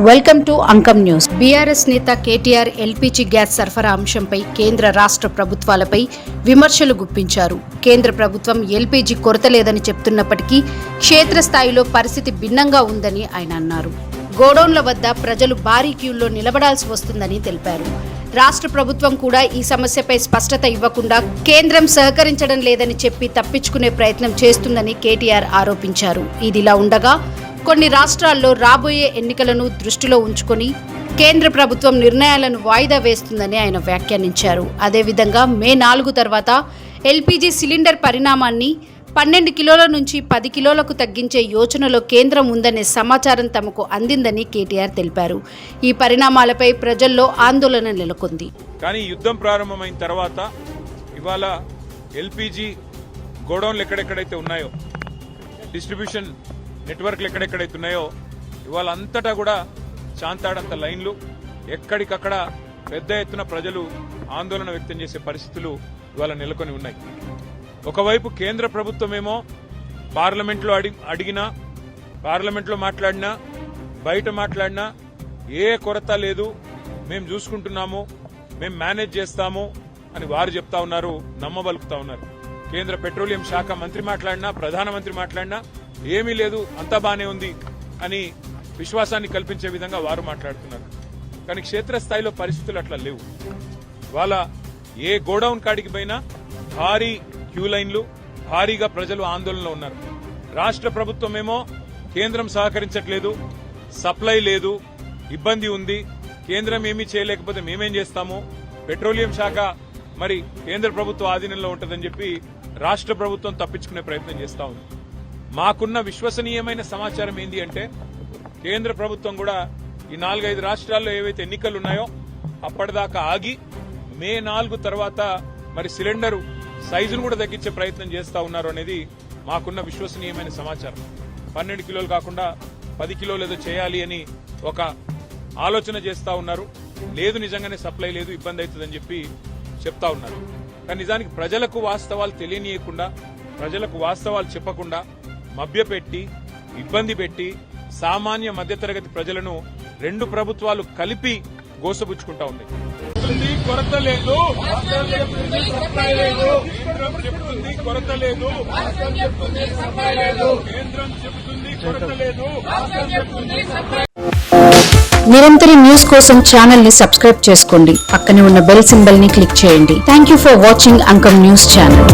Welcome to Ankam news. BRS నేత KTR LPG gas సరఫరా అంశంపై కేంద్ర రాష్ట్ర ప్రభుత్వాలపై విమర్శలు గుప్పించారు. కేంద్ర ప్రభుత్వం ఎల్పీజీ కొరత లేదని చెప్తున్నప్పటికీ క్షేత్రస్థాయిలో పరిస్థితి భిన్నంగా ఉందని ఆయన అన్నారు. గోడౌన్ల వద్ద ప్రజలు భారీ క్యూల్లో నిలబడాల్సి వస్తుందని తెలిపారు. రాష్ట్ర ప్రభుత్వం కూడా ఈ సమస్యపై స్పష్టత ఇవ్వకుండా కేంద్రం సహకరించడం లేదని చెప్పి తప్పించుకునే ప్రయత్నం చేస్తుందని కేటీఆర్ ఆరోపించారు. ఇదిలా ఉండగా కొన్ని రాష్ట్రాల్లో రాబోయే ఎన్నికలను దృష్టిలో ఉంచుకొని కేంద్ర ప్రభుత్వం నిర్ణయాలను వాయిదా వేస్తుందని ఆయన వ్యాఖ్యానించారు. అదేవిధంగా మే 4 తర్వాత ఎల్పీజీ సిలిండర్ పరిణామాన్ని 12 కిలోల నుంచి 10 కిలోలకు తగ్గించే యోచనలో కేంద్రం ఉందనే సమాచారం తమకు అందిందని కేటీఆర్ తెలిపారు. ఈ పరిణామాలపై ప్రజల్లో ఆందోళన నెలకొంది. కానీ యుద్ధం ప్రారంభమైన తర్వాత ఇవాళ ఎల్పీజీ గోడౌన్లు ఎక్కడెక్కడైతే ఉన్నాయో, డిస్ట్రిబ్యూషన్ నెట్వర్క్లు ఎక్కడెక్కడైతే ఉన్నాయో, ఇవాళ అంతటా కూడా చాంతాడంత లైన్లు, ఎక్కడికక్కడ పెద్ద ఎత్తున ప్రజలు ఆందోళన వ్యక్తం చేసే పరిస్థితులు ఇవాళ నెలకొని ఉన్నాయి. ఒకవైపు కేంద్ర ప్రభుత్వమేమో పార్లమెంట్లో అడిగినా, పార్లమెంట్లో మాట్లాడినా, బయట మాట్లాడినా ఏ కొరత లేదు, మేం చూసుకుంటున్నాము, మేం మేనేజ్ చేస్తాము అని వారు చెప్తా ఉన్నారు, నమ్మబలుకుతా ఉన్నారు. కేంద్ర పెట్రోలియం శాఖ మంత్రి మాట్లాడినా, ప్రధానమంత్రి మాట్లాడినా ఏమీ లేదు, అంతా బానే ఉంది అని విశ్వాసాన్ని కల్పించే విధంగా వారు మాట్లాడుతున్నారు. కానీ క్షేత్రస్థాయిలో పరిస్థితులు అట్లా లేవు. వాళ్ళ ఏ గోడౌన్ కాడికి పోయినా భారీ క్యూ లైన్లు, భారీగా ప్రజలు ఆందోళనలో ఉన్నారు. రాష్ట్ర ప్రభుత్వమేమో కేంద్రం సహకరించట్లేదు, సప్లై లేదు, ఇబ్బంది ఉంది, కేంద్రం ఏమీ చేయలేకపోతే మేమేం చేస్తాము, పెట్రోలియం శాఖ మరి కేంద్ర ప్రభుత్వ ఆధీనంలో ఉంటుందని చెప్పి రాష్ట్ర ప్రభుత్వం తప్పించుకునే ప్రయత్నం చేస్తా ఉంది. మాకున్న విశ్వసనీయమైన సమాచారం ఏంది అంటే, కేంద్ర ప్రభుత్వం కూడా ఈ 4-5 రాష్ట్రాల్లో ఏవైతే ఎన్నికలు ఉన్నాయో అప్పటిదాకా ఆగి మే 4 తర్వాత మరి సిలిండరు సైజును కూడా తగ్గించే ప్రయత్నం చేస్తా ఉన్నారు అనేది మాకున్న విశ్వసనీయమైన సమాచారం. 12 కిలోలు కాకుండా 10 కిలోలు ఏదో చేయాలి అని ఒక ఆలోచన చేస్తా ఉన్నారు. లేదు, నిజంగానే సప్లై లేదు, ఇబ్బంది అవుతుందని చెప్పి చెప్తా ఉన్నారు. కానీ నిజానికి ప్రజలకు వాస్తవాలు తెలియనీయకుండా, ప్రజలకు వాస్తవాలు చెప్పకుండా మభ్యపెట్టి, ఇబ్బంది పెట్టి సామాన్య మధ్యతరగతి ప్రజలను రెండు ప్రభుత్వాలు కలిపి గోసబుచ్చుకుంటా ఉన్నాయి. కొరత లేదు, కేంద్రం చెప్తుంది కొరత లేదు, కేంద్రం చెప్తుంది కొరత లేదు. నిరంతర న్యూస్ కోసం ఛానల్ ని సబ్స్క్రైబ్ చేసుకోండి. పక్కనే ఉన్న బెల్ సింబల్ ని క్లిక్ చేయండి. Thank you for watching Ankam news channel.